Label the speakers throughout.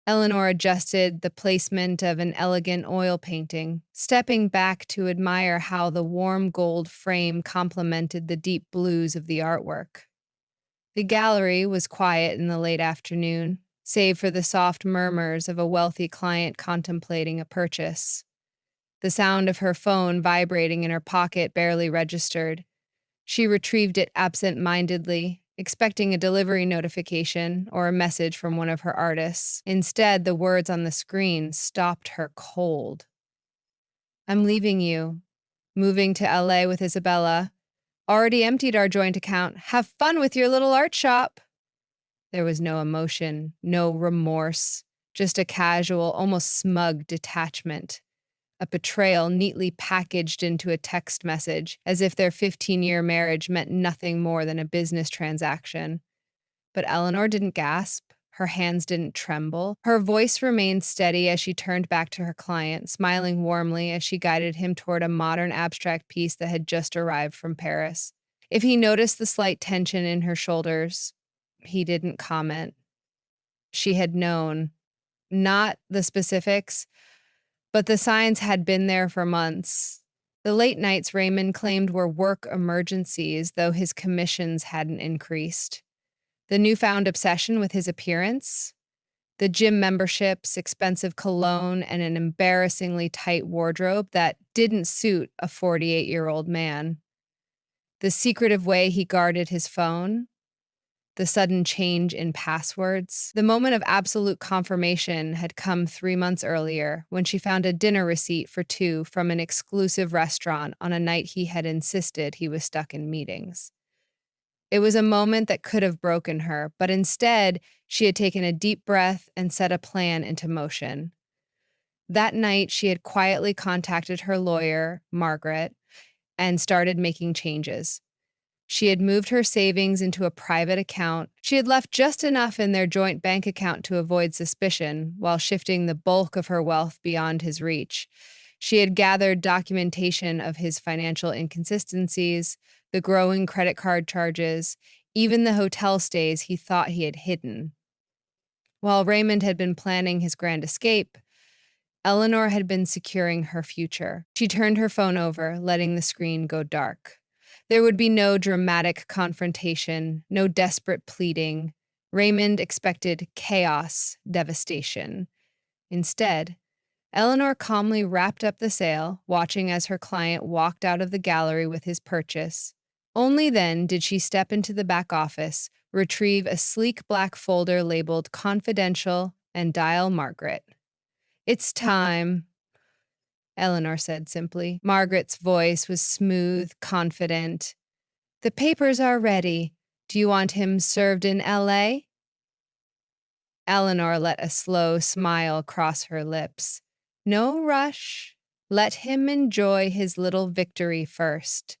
Speaker 1: Eleanor adjusted the placement of an elegant oil painting, stepping back to admire how the warm gold frame complemented the deep blues of the artwork. The gallery was quiet in the late afternoon, save for the soft murmurs of a wealthy client contemplating a purchase. The sound of her phone vibrating in her pocket barely registered. She retrieved it absent-mindedly, expecting a delivery notification or a message from one of her artists. Instead, the words on the screen stopped her cold. "I'm leaving you. Moving to LA with Isabella. Already emptied our joint account. Have fun with your little art shop." There was no emotion, no remorse, just a casual, almost smug detachment. A betrayal neatly packaged into a text message, as if their 15-year marriage meant nothing more than a business transaction. But Eleanor didn't gasp. Her hands didn't tremble. Her voice remained steady as she turned back to her client, smiling warmly as she guided him toward a modern abstract piece that had just arrived from Paris. If he noticed the slight tension in her shoulders, he didn't comment. She had known. Not the specifics, but the signs had been there for months. The late nights Raymond claimed were work emergencies, though his commissions hadn't increased. The newfound obsession with his appearance, the gym memberships, expensive cologne, and an embarrassingly tight wardrobe that didn't suit a 48-year-old man. The secretive way he guarded his phone, the sudden change in passwords. The moment of absolute confirmation had come 3 months earlier when she found a dinner receipt for two from an exclusive restaurant on a night he had insisted he was stuck in meetings. It was a moment that could have broken her, but instead, she had taken a deep breath and set a plan into motion. That night, she had quietly contacted her lawyer, Margaret, and started making changes. She had moved her savings into a private account. She had left just enough in their joint bank account to avoid suspicion, while shifting the bulk of her wealth beyond his reach. She had gathered documentation of his financial inconsistencies, the growing credit card charges, even the hotel stays he thought he had hidden. While Raymond had been planning his grand escape, Eleanor had been securing her future. She turned her phone over, letting the screen go dark. There would be no dramatic confrontation, no desperate pleading. Raymond expected chaos, devastation. Instead, Eleanor calmly wrapped up the sale, watching as her client walked out of the gallery with his purchase. Only then did she step into the back office, retrieve a sleek black folder labeled "Confidential," and dial Margaret. "It's time," Eleanor said simply. Margaret's voice was smooth, confident. "The papers are ready. Do you want him served in LA?" Eleanor let a slow smile cross her lips. "No rush. Let him enjoy his little victory first."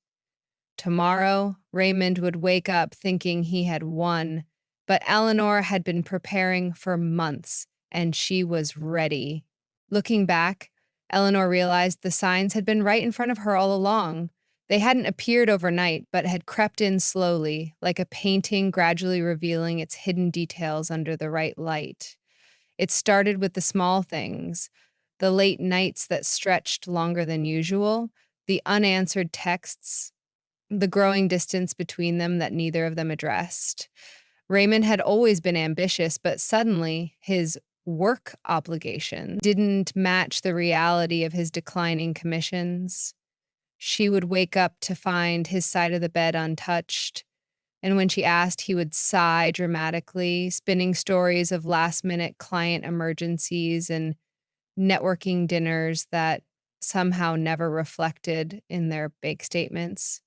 Speaker 1: Tomorrow, Raymond would wake up thinking he had won, but Eleanor had been preparing for months, and she was ready. Looking back, Eleanor realized the signs had been right in front of her all along. They hadn't appeared overnight, but had crept in slowly, like a painting gradually revealing its hidden details under the right light. It started with the small things, the late nights that stretched longer than usual, the unanswered texts, the growing distance between them that neither of them addressed. Raymond had always been ambitious, but suddenly his work obligation didn't match the reality of his declining commissions. She would wake up to find his side of the bed untouched, and when she asked, he would sigh dramatically, spinning stories of last-minute client emergencies and networking dinners that somehow never reflected in their bank statements.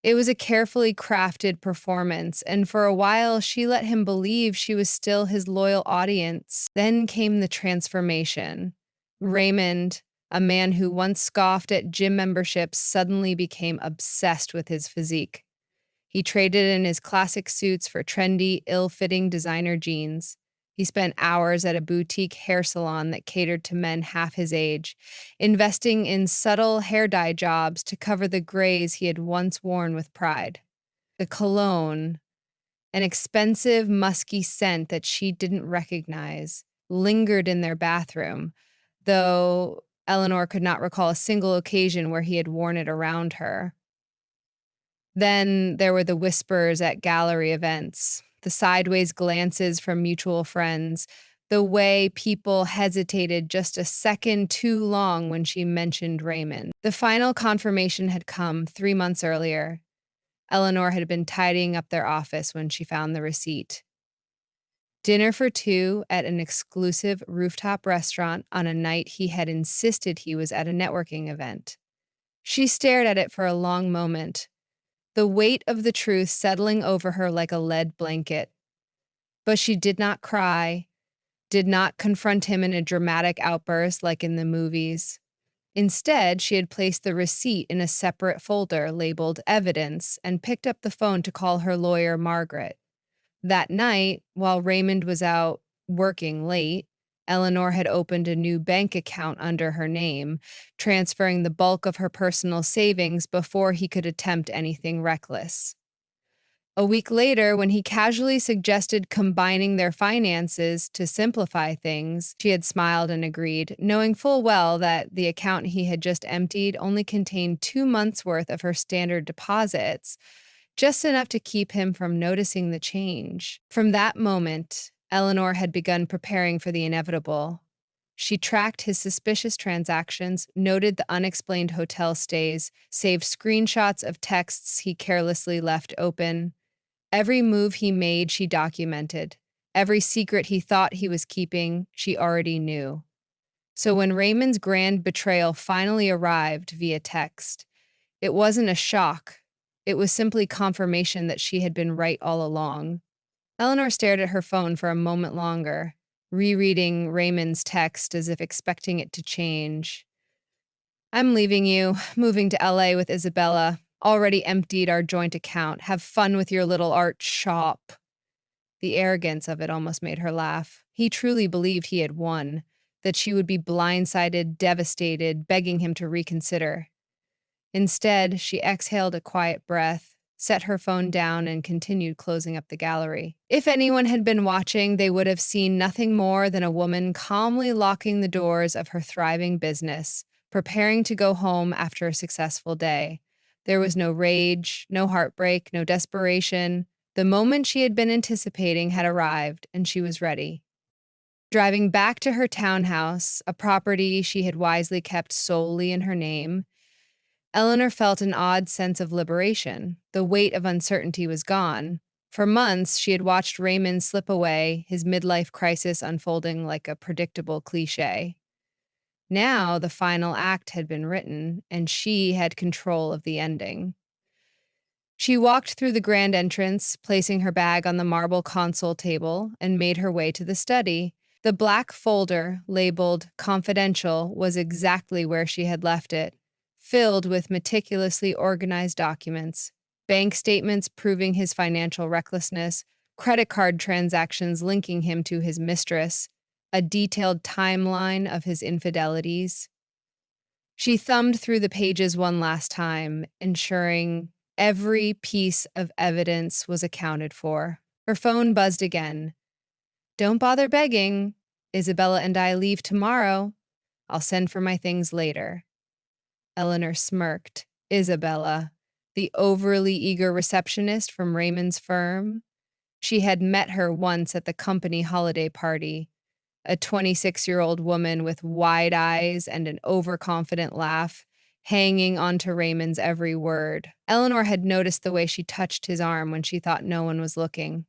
Speaker 1: It was a carefully crafted performance, and for a while she let him believe she was still his loyal audience. Then came the transformation. Raymond, a man who once scoffed at gym memberships, suddenly became obsessed with his physique. He traded in his classic suits for trendy, ill-fitting designer jeans. He spent hours at a boutique hair salon that catered to men half his age, investing in subtle hair dye jobs to cover the grays he had once worn with pride. The cologne, an expensive, musky scent that she didn't recognize, lingered in their bathroom, though Eleanor could not recall a single occasion where he had worn it around her. Then there were the whispers at gallery events, the sideways glances from mutual friends, the way people hesitated just a second too long when she mentioned Raymond. The final confirmation had come 3 months earlier. Eleanor had been tidying up their office when she found the receipt. Dinner for two at an exclusive rooftop restaurant on a night he had insisted he was at a networking event. She stared at it for a long moment, the weight of the truth settling over her like a lead blanket. But she did not cry, did not confront him in a dramatic outburst like in the movies. Instead, she had placed the receipt in a separate folder labeled Evidence and picked up the phone to call her lawyer, Margaret. That night, while Raymond was out working late, Eleanor had opened a new bank account under her name, transferring the bulk of her personal savings before he could attempt anything reckless. A week later, when he casually suggested combining their finances to simplify things, she had smiled and agreed, knowing full well that the account he had just emptied only contained 2 months' worth of her standard deposits, just enough to keep him from noticing the change. From that moment, Eleanor had begun preparing for the inevitable. She tracked his suspicious transactions, noted the unexplained hotel stays, saved screenshots of texts he carelessly left open. Every move he made, she documented. Every secret he thought he was keeping, she already knew. So when Raymond's grand betrayal finally arrived via text, it wasn't a shock. It was simply confirmation that she had been right all along. Eleanor stared at her phone for a moment longer, rereading Raymond's text as if expecting it to change. I'm leaving you, moving to LA with Isabella. Already emptied our joint account. Have fun with your little art shop. The arrogance of it almost made her laugh. He truly believed he had won, that she would be blindsided, devastated, begging him to reconsider. Instead, she exhaled a quiet breath, set her phone down, and continued closing up the gallery. If anyone had been watching, they would have seen nothing more than a woman calmly locking the doors of her thriving business, preparing to go home after a successful day. There was no rage, no heartbreak, no desperation. The moment she had been anticipating had arrived, and she was ready. Driving back to her townhouse, a property she had wisely kept solely in her name, Eleanor felt an odd sense of liberation. The weight of uncertainty was gone. For months, she had watched Raymond slip away, his midlife crisis unfolding like a predictable cliche. Now, the final act had been written, and she had control of the ending. She walked through the grand entrance, placing her bag on the marble console table, and made her way to the study. The black folder, labeled Confidential, was exactly where she had left it, filled with meticulously organized documents, bank statements proving his financial recklessness, credit card transactions linking him to his mistress, a detailed timeline of his infidelities. She thumbed through the pages one last time, ensuring every piece of evidence was accounted for. Her phone buzzed again. Don't bother begging. Isabella and I leave tomorrow. I'll send for my things later. Eleanor smirked. Isabella, the overly eager receptionist from Raymond's firm. She had met her once at the company holiday party, a 26-year-old woman with wide eyes and an overconfident laugh, hanging onto Raymond's every word. Eleanor had noticed the way she touched his arm when she thought no one was looking,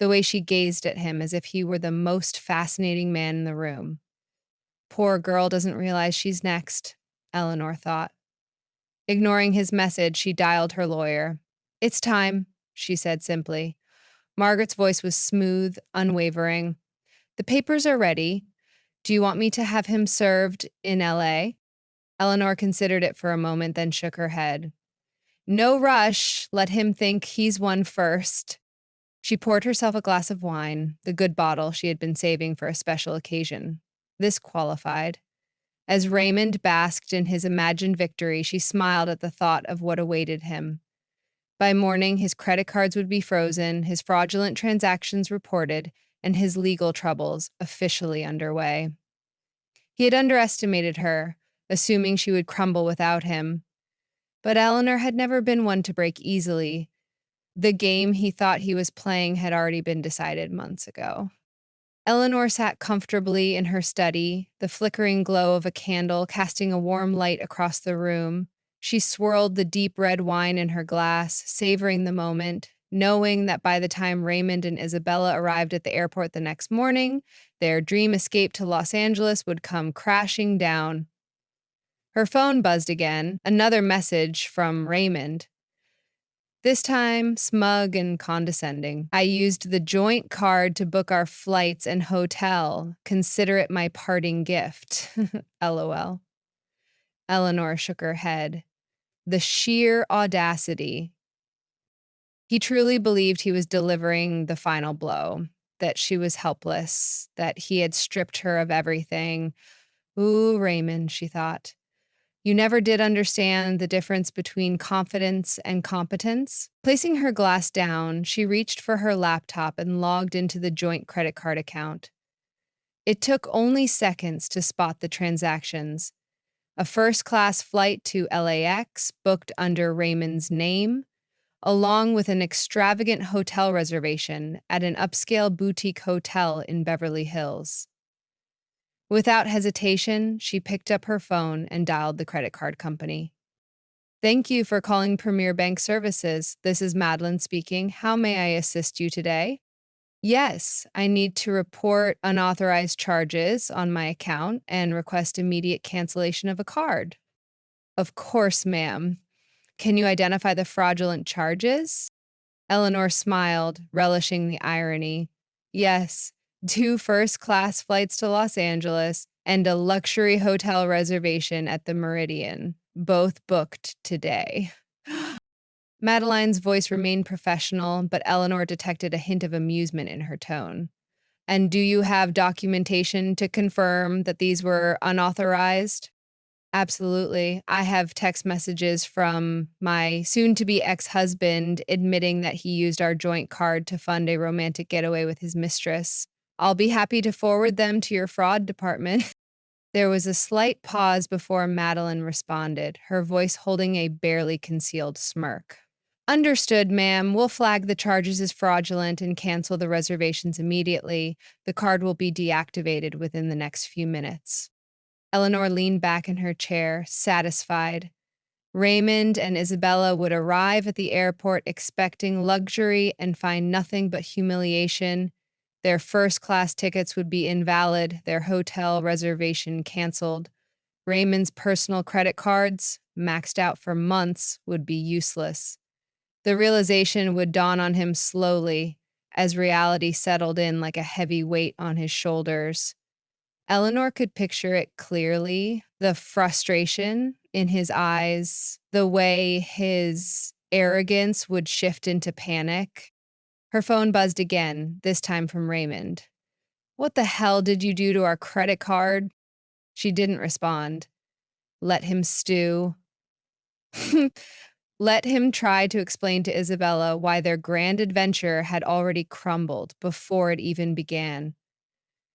Speaker 1: the way she gazed at him as if he were the most fascinating man in the room. Poor girl doesn't realize she's next, Eleanor thought. Ignoring his message, she dialed her lawyer. It's time, she said simply. Margaret's voice was smooth, unwavering. The papers are ready. Do you want me to have him served in LA? Eleanor considered it for a moment, then shook her head. No rush. Let him think he's won first. She poured herself a glass of wine, the good bottle she had been saving for a special occasion. This qualified. As Raymond basked in his imagined victory, she smiled at the thought of what awaited him. By morning, his credit cards would be frozen, his fraudulent transactions reported, and his legal troubles officially underway. He had underestimated her, assuming she would crumble without him. But Eleanor had never been one to break easily. The game he thought he was playing had already been decided months ago. Eleanor sat comfortably in her study, the flickering glow of a candle casting a warm light across the room. She swirled the deep red wine in her glass, savoring the moment, knowing that by the time Raymond and Isabella arrived at the airport the next morning, their dream escape to Los Angeles would come crashing down. Her phone buzzed again, another message from Raymond. This time, smug and condescending. I used the joint card to book our flights and hotel. Consider it my parting gift. LOL. Eleanor shook her head. The sheer audacity. He truly believed he was delivering the final blow, that she was helpless, that he had stripped her of everything. Ooh, Raymond, she thought. You never did understand the difference between confidence and competence. Placing her glass down, she reached for her laptop and logged into the joint credit card account. It took only seconds to spot the transactions. A first-class flight to LAX booked under Raymond's name, along with an extravagant hotel reservation at an upscale boutique hotel in Beverly Hills. Without hesitation, she picked up her phone and dialed the credit card company. Thank you for calling Premier Bank Services. This is Madeline speaking. How may I assist you today? Yes, I need to report unauthorized charges on my account and request immediate cancellation of a card. Of course, ma'am. Can you identify the fraudulent charges? Eleanor smiled, relishing the irony. Yes, 2 first-class flights to Los Angeles and a luxury hotel reservation at the Meridian, both booked today. Madeline's voice remained professional, but Eleanor detected a hint of amusement in her tone. And do you have documentation to confirm that these were unauthorized? Absolutely. I have text messages from my soon-to-be ex-husband admitting that he used our joint card to fund a romantic getaway with his mistress. I'll be happy to forward them to your fraud department. There was a slight pause before Madeline responded, her voice holding a barely concealed smirk. Understood, ma'am. We'll flag the charges as fraudulent and cancel the reservations immediately. The card will be deactivated within the next few minutes. Eleanor leaned back in her chair, satisfied. Raymond and Isabella would arrive at the airport expecting luxury and find nothing but humiliation. Their first-class tickets would be invalid, their hotel reservation canceled. Raymond's personal credit cards, maxed out for months, would be useless. The realization would dawn on him slowly as reality settled in like a heavy weight on his shoulders. Eleanor could picture it clearly, the frustration in his eyes, the way his arrogance would shift into panic. Her phone buzzed again, this time from Raymond. What the hell did you do to our credit card? She didn't respond. Let him stew. Let him try to explain to Isabella why their grand adventure had already crumbled before it even began.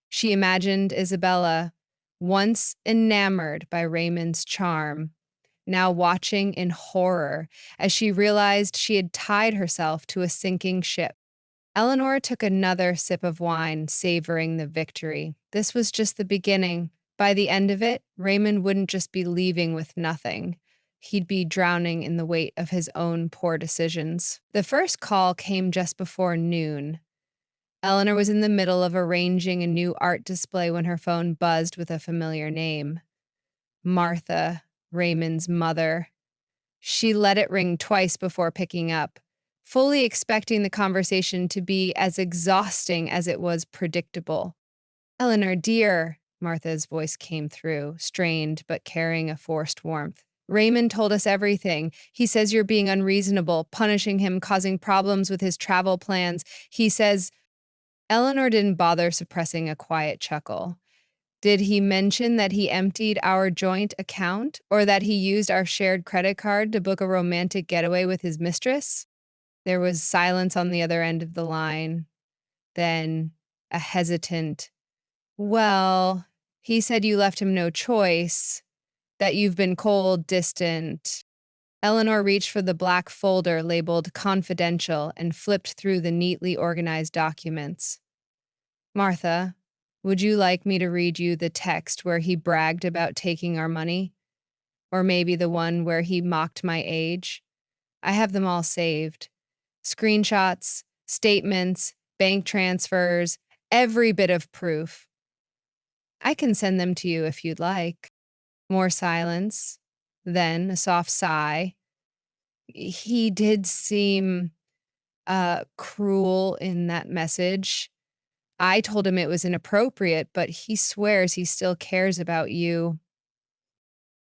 Speaker 1: She imagined Isabella, once enamored by Raymond's charm, now watching in horror as she realized she had tied herself to a sinking ship. Eleanor took another sip of wine, savoring the victory. This was just the beginning. By the end of it, Raymond wouldn't just be leaving with nothing. He'd be drowning in the weight of his own poor decisions. The first call came just before noon. Eleanor was in the middle of arranging a new art display when her phone buzzed with a familiar name. Martha, Raymond's mother. She let it ring twice before picking up, fully expecting the conversation to be as exhausting as it was predictable. Eleanor, dear, Martha's voice came through, strained but carrying a forced warmth. Raymond told us everything. He says you're being unreasonable, punishing him, causing problems with his travel plans. He says... Eleanor didn't bother suppressing a quiet chuckle. Did he mention that he emptied our joint account, or that he used our shared credit card to book a romantic getaway with his mistress? There was silence on the other end of the line. Then, a hesitant, "Well, he said you left him no choice, that you've been cold, distant." Eleanor reached for the black folder labeled confidential and flipped through the neatly organized documents. "Martha, would you like me to read you the text where he bragged about taking our money? Or maybe the one where he mocked my age? I have them all saved. Screenshots, statements, bank transfers, every bit of proof. I can send them to you if you'd like." More silence, then a soft sigh. He did seem cruel in that message. I told him it was inappropriate, but he swears he still cares about you.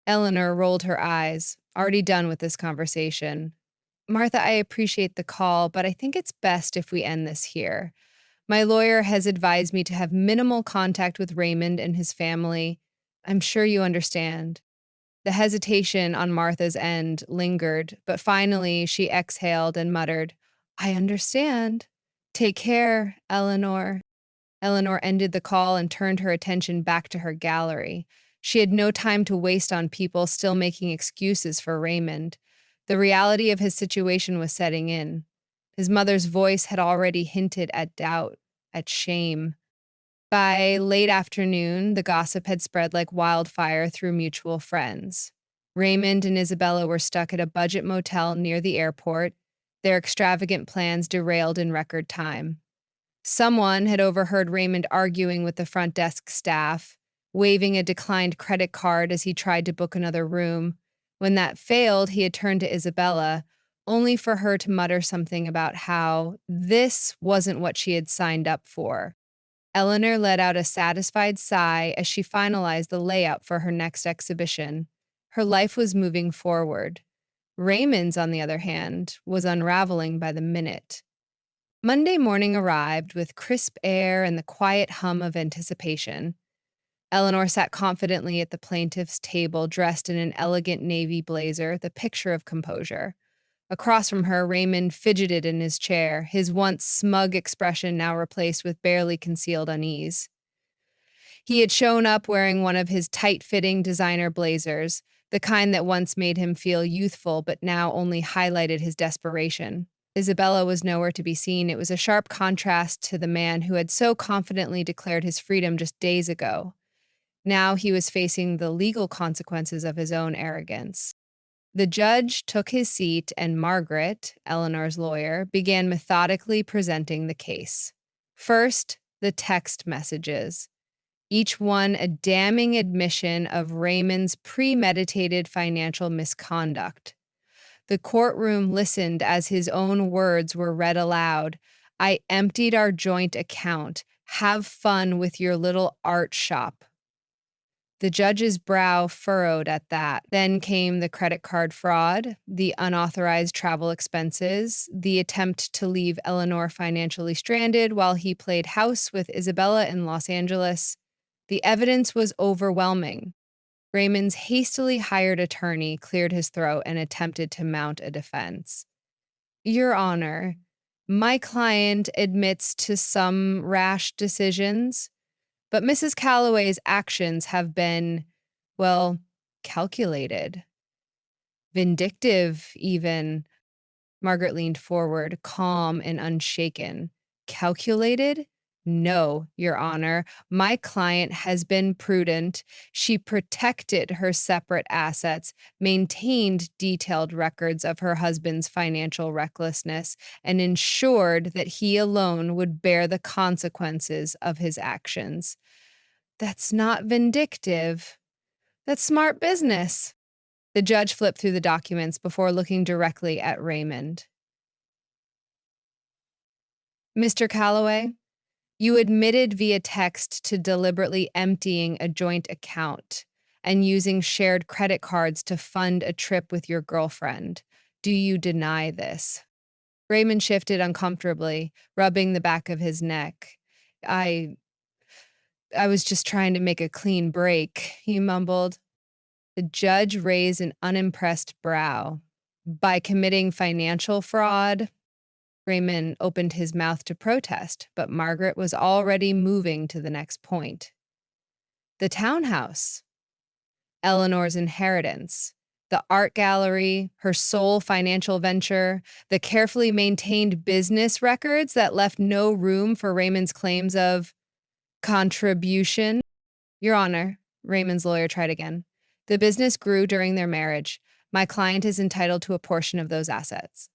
Speaker 1: Eleanor rolled her eyes, already done with this conversation. "Martha, I appreciate the call, but I think it's best if we end this here. My lawyer has advised me to have minimal contact with Raymond and his family. I'm sure you understand." The hesitation on Martha's end lingered, but finally she exhaled and muttered, "I understand. Take care, Eleanor." Eleanor ended the call and turned her attention back to her gallery. She had no time to waste on people still making excuses for Raymond. The reality of his situation was setting in. His mother's voice had already hinted at doubt, at shame. By late afternoon, the gossip had spread like wildfire through mutual friends. Raymond and Isabella were stuck at a budget motel near the airport, their extravagant plans derailed in record time. Someone had overheard Raymond arguing with the front desk staff, waving a declined credit card as he tried to book another room. When that failed, he had turned to Isabella, only for her to mutter something about how this wasn't what she had signed up for. Eleanor let out a satisfied sigh as she finalized the layout for her next exhibition. Her life was moving forward. Raymond's, on the other hand, was unraveling by the minute. Monday morning arrived with crisp air and the quiet hum of anticipation. Eleanor sat confidently at the plaintiff's table, dressed in an elegant navy blazer, the picture of composure. Across from her, Raymond fidgeted in his chair, his once smug expression now replaced with barely concealed unease. He had shown up wearing one of his tight-fitting designer blazers, the kind that once made him feel youthful but now only highlighted his desperation. Isabella was nowhere to be seen. It was a sharp contrast to the man who had so confidently declared his freedom just days ago. Now he was facing the legal consequences of his own arrogance. The judge took his seat, and Margaret, Eleanor's lawyer, began methodically presenting the case. First, the text messages, each one a damning admission of Raymond's premeditated financial misconduct. The courtroom listened as his own words were read aloud. "I emptied our joint account. Have fun with your little art shop." The judge's brow furrowed at that. Then came the credit card fraud, the unauthorized travel expenses, the attempt to leave Eleanor financially stranded while he played house with Isabella in Los Angeles. The evidence was overwhelming. Raymond's hastily hired attorney cleared his throat and attempted to mount a defense. "Your Honor, my client admits to some rash decisions, but Mrs. Calloway's actions have been, well, calculated, vindictive even." Margaret leaned forward, calm and unshaken. "Calculated? No, Your Honor. My client has been prudent. She protected her separate assets, maintained detailed records of her husband's financial recklessness, and ensured that he alone would bear the consequences of his actions." "That's not vindictive. That's smart business." The judge flipped through the documents before looking directly at Raymond. "Mr. Calloway, you admitted via text to deliberately emptying a joint account and using shared credit cards to fund a trip with your girlfriend. Do you deny this?" Raymond shifted uncomfortably, rubbing the back of his neck. I I was just trying to make a clean break," he mumbled. The judge raised an unimpressed brow. "By committing financial fraud?" Raymond opened his mouth to protest, but Margaret was already moving to the next point. The townhouse, Eleanor's inheritance, the art gallery, her sole financial venture, the carefully maintained business records that left no room for Raymond's claims of contribution. Your Honor, Raymond's lawyer tried again. The business grew during their marriage. My client is entitled to a portion of those assets.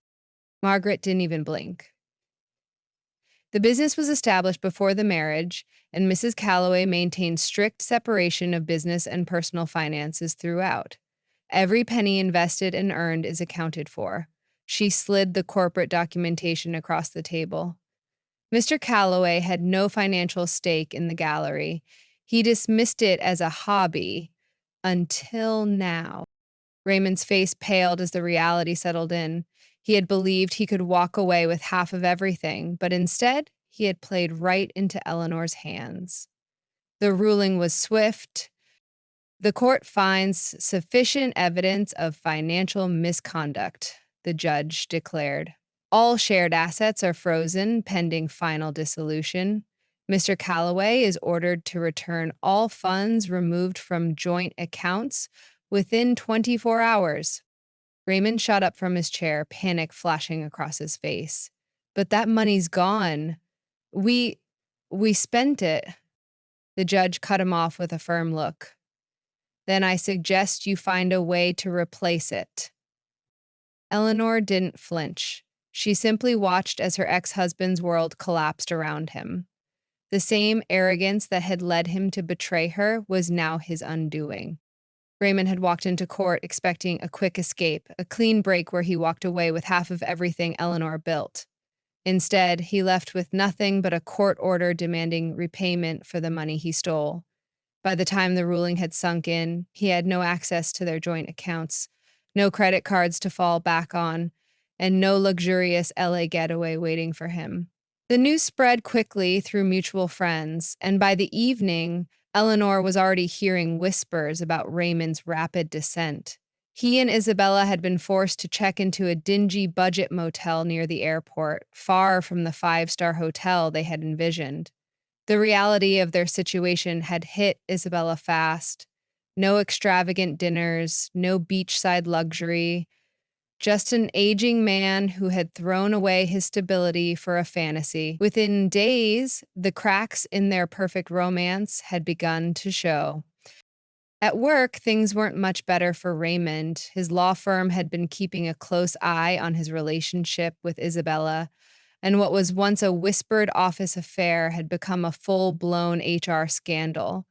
Speaker 1: Margaret didn't even blink. The business was established before the marriage, and Mrs. Calloway maintained strict separation of business and personal finances throughout. Every penny invested and earned is accounted for. She slid the corporate documentation across the table. Mr. Calloway had no financial stake in the gallery. He dismissed it as a hobby until now. Raymond's face paled as the reality settled in. He had believed he could walk away with half of everything, but instead, he had played right into Eleanor's hands. The ruling was swift. The court finds sufficient evidence of financial misconduct, the judge declared. All shared assets are frozen pending final dissolution. Mr. Calloway is ordered to return all funds removed from joint accounts within 24 hours. Raymond shot up from his chair, panic flashing across his face. But that money's gone. We spent it. The judge cut him off with a firm look. Then I suggest you find a way to replace it. Eleanor didn't flinch. She simply watched as her ex-husband's world collapsed around him. The same arrogance that had led him to betray her was now his undoing. Raymond had walked into court expecting a quick escape, a clean break where he walked away with half of everything Eleanor built. Instead, he left with nothing but a court order demanding repayment for the money he stole. By the time the ruling had sunk in, he had no access to their joint accounts, no credit cards to fall back on, and no luxurious LA getaway waiting for him. The news spread quickly through mutual friends, and by the evening, Eleanor was already hearing whispers about Raymond's rapid descent. He and Isabella had been forced to check into a dingy budget motel near the airport, far from the five-star hotel they had envisioned. The reality of their situation had hit Isabella fast. No extravagant dinners, no beachside luxury, just an aging man who had thrown away his stability for a fantasy. Within days, the cracks in their perfect romance had begun to show. At work, things weren't much better for Raymond. His law firm had been keeping a close eye on his relationship with Isabella, and what was once a whispered office affair had become a full-blown HR scandal.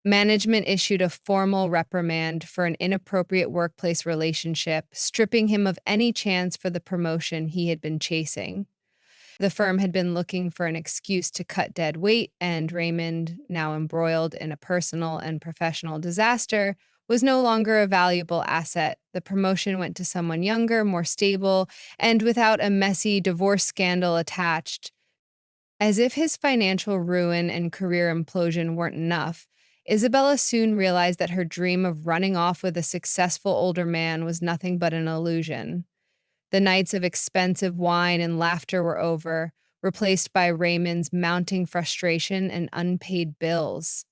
Speaker 1: Management issued a formal reprimand for an inappropriate workplace relationship, stripping him of any chance for the promotion he had been chasing. The firm had been looking for an excuse to cut dead weight, and Raymond, now embroiled in a personal and professional disaster, was no longer a valuable asset. The promotion went to someone younger, more stable, and without a messy divorce scandal attached. As if his financial ruin and career implosion weren't enough, Isabella soon realized that her dream of running off with a successful older man was nothing but an illusion. The nights of expensive wine and laughter were over, replaced by Raymond's mounting frustration and unpaid bills.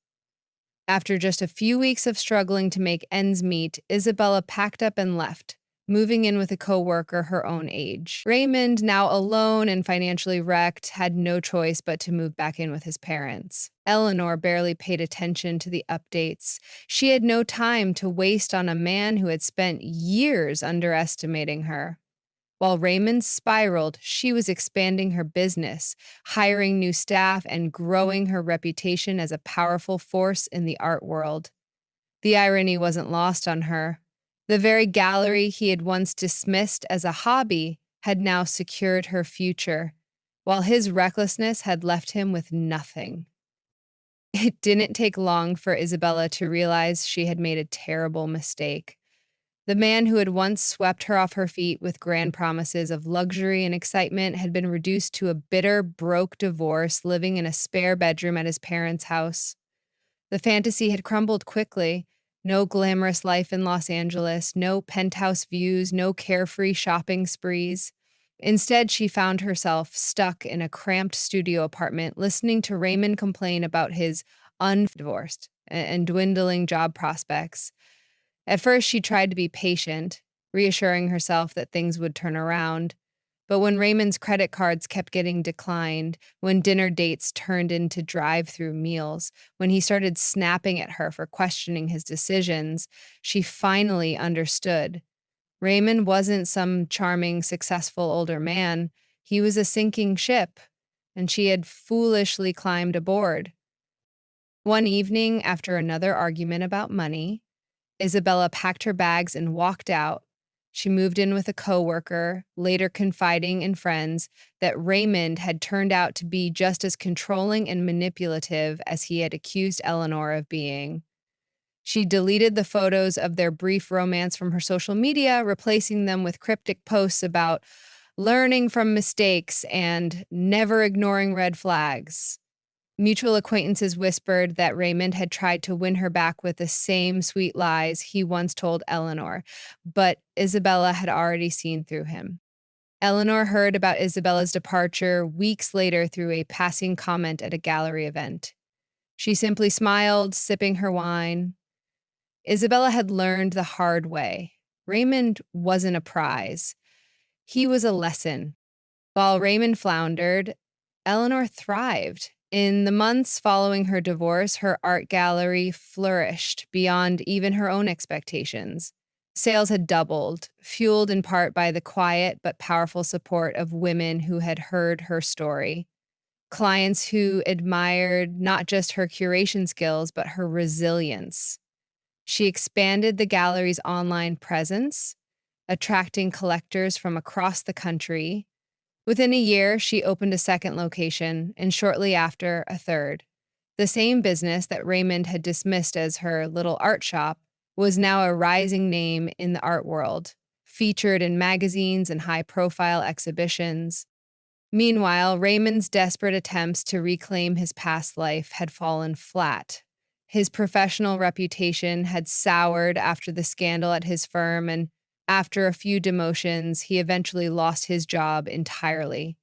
Speaker 1: After just a few weeks of struggling to make ends meet, Isabella packed up and left, moving in with a coworker her own age. Raymond, now alone and financially wrecked, had no choice but to move back in with his parents. Eleanor barely paid attention to the updates. She had no time to waste on a man who had spent years underestimating her. While Raymond spiraled, she was expanding her business, hiring new staff, and growing her reputation as a powerful force in the art world. The irony wasn't lost on her. The very gallery he had once dismissed as a hobby had now secured her future, while his recklessness had left him with nothing. It didn't take long for Isabella to realize she had made a terrible mistake. The man who had once swept her off her feet with grand promises of luxury and excitement had been reduced to a bitter, broke divorce, living in a spare bedroom at his parents' house. The fantasy had crumbled quickly. No glamorous life in Los Angeles, no penthouse views, no carefree shopping sprees. Instead, she found herself stuck in a cramped studio apartment listening to Raymond complain about his undivorced and dwindling job prospects. At first, she tried to be patient, reassuring herself that things would turn around. But when Raymond's credit cards kept getting declined, when dinner dates turned into drive through meals, when he started snapping at her for questioning his decisions, she finally understood. Raymond wasn't some charming, successful older man. He was a sinking ship, and she had foolishly climbed aboard. One evening, after another argument about money, Isabella packed her bags and walked out. She moved in with a coworker, later confiding in friends that Raymond had turned out to be just as controlling and manipulative as he had accused Eleanor of being. She deleted the photos of their brief romance from her social media, replacing them with cryptic posts about learning from mistakes and never ignoring red flags. Mutual acquaintances whispered that Raymond had tried to win her back with the same sweet lies he once told Eleanor, but Isabella had already seen through him. Eleanor heard about Isabella's departure weeks later through a passing comment at a gallery event. She simply smiled, sipping her wine. Isabella had learned the hard way. Raymond wasn't a prize. He was a lesson. While Raymond floundered, Eleanor thrived. In the months following her divorce, her art gallery flourished beyond even her own expectations. Sales had doubled, fueled in part by the quiet but powerful support of women who had heard her story. Clients who admired not just her curation skills, but her resilience. She expanded the gallery's online presence, attracting collectors from across the country. Within a year, she opened a second location, and shortly after, a third. The same business that Raymond had dismissed as her little art shop was now a rising name in the art world, featured in magazines and high-profile exhibitions. Meanwhile, Raymond's desperate attempts to reclaim his past life had fallen flat. His professional reputation had soured after the scandal at his firm, and after a few demotions, he eventually lost his job entirely.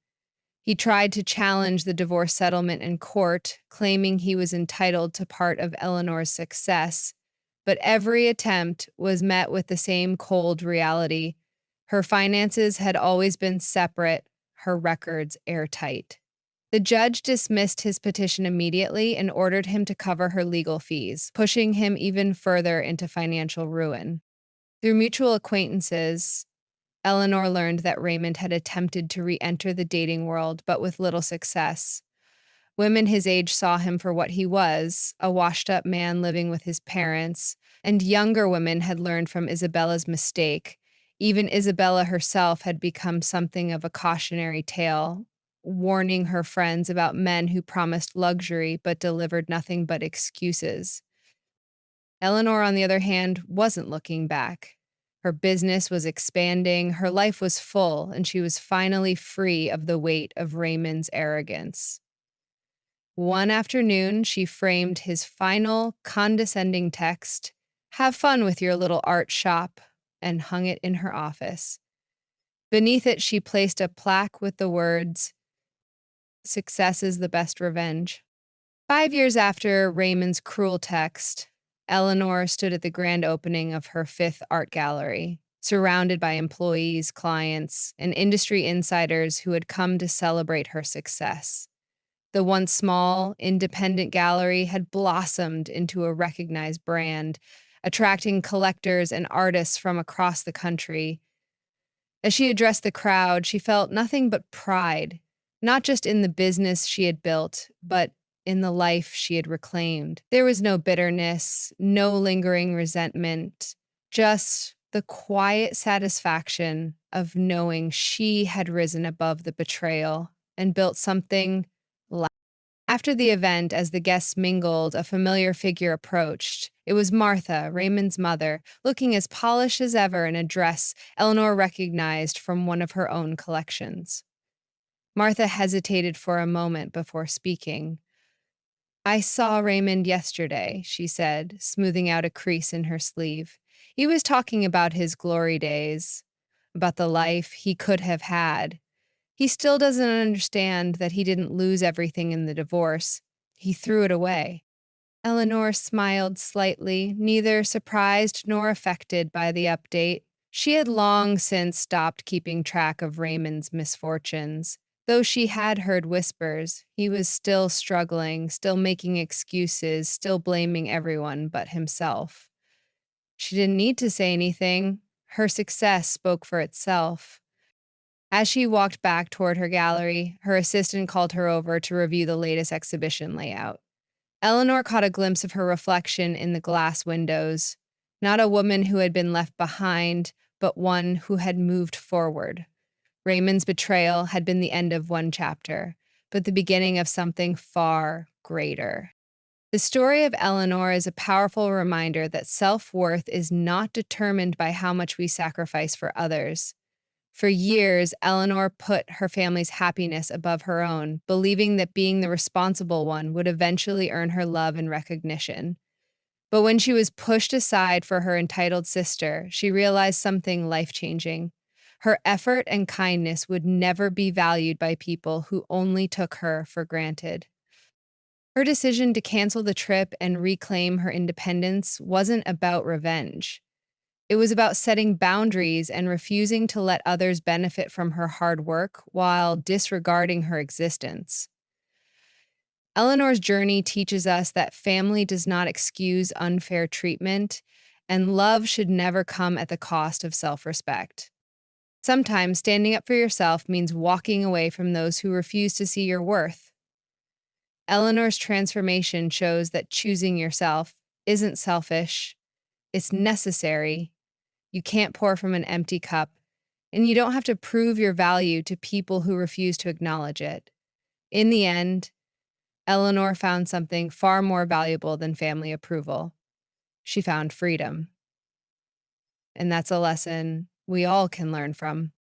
Speaker 1: He tried to challenge the divorce settlement in court, claiming he was entitled to part of Eleanor's success, but every attempt was met with the same cold reality. Her finances had always been separate, her records airtight. The judge dismissed his petition immediately and ordered him to cover her legal fees, pushing him even further into financial ruin. Through mutual acquaintances, Eleanor learned that Raymond had attempted to re-enter the dating world, but with little success. Women his age saw him for what he was, a washed-up man living with his parents, and younger women had learned from Isabella's mistake. Even Isabella herself had become something of a cautionary tale, warning her friends about men who promised luxury but delivered nothing but excuses. Eleanor, on the other hand, wasn't looking back. Her business was expanding, her life was full, and she was finally free of the weight of Raymond's arrogance. One afternoon, she framed his final, condescending text, "Have fun with your little art shop," and hung it in her office. Beneath it, she placed a plaque with the words, "Success is the best revenge." 5 years after Raymond's cruel text, Eleanor stood at the grand opening of her fifth art gallery, surrounded by employees, clients, and industry insiders who had come to celebrate her success. The once small, independent gallery had blossomed into a recognized brand, attracting collectors and artists from across the country. As she addressed the crowd, she felt nothing but pride, not just in the business she had built, but in the life she had reclaimed. There was no bitterness, no lingering resentment, just the quiet satisfaction of knowing she had risen above the betrayal and built something. After the event, as the guests mingled, a familiar figure approached. It was Martha, Raymond's mother, looking as polished as ever in a dress Eleanor recognized from one of her own collections. Martha hesitated for a moment before speaking. "I saw Raymond yesterday," she said, smoothing out a crease in her sleeve. "He was talking about his glory days, about the life he could have had. He still doesn't understand that he didn't lose everything in the divorce. He threw it away. Eleanor smiled slightly, neither surprised nor affected by the update. She had long since stopped keeping track of Raymond's misfortunes. Though she had heard whispers, he was still struggling, still making excuses, still blaming everyone but himself. She didn't need to say anything. Her success spoke for itself. As she walked back toward her gallery, her assistant called her over to review the latest exhibition layout. Eleanor caught a glimpse of her reflection in the glass windows, not a woman who had been left behind, but one who had moved forward. Raymond's betrayal had been the end of one chapter, but the beginning of something far greater. The story of Eleanor is a powerful reminder that self-worth is not determined by how much we sacrifice for others. For years, Eleanor put her family's happiness above her own, believing that being the responsible one would eventually earn her love and recognition. But when she was pushed aside for her entitled sister, she realized something life-changing. Her effort and kindness would never be valued by people who only took her for granted. Her decision to cancel the trip and reclaim her independence wasn't about revenge. It was about setting boundaries and refusing to let others benefit from her hard work while disregarding her existence. Eleanor's journey teaches us that family does not excuse unfair treatment, and love should never come at the cost of self-respect. Sometimes standing up for yourself means walking away from those who refuse to see your worth. Eleanor's transformation shows that choosing yourself isn't selfish, it's necessary. You can't pour from an empty cup, and you don't have to prove your value to people who refuse to acknowledge it. In the end, Eleanor found something far more valuable than family approval. She found freedom. And that's a lesson we all can learn from.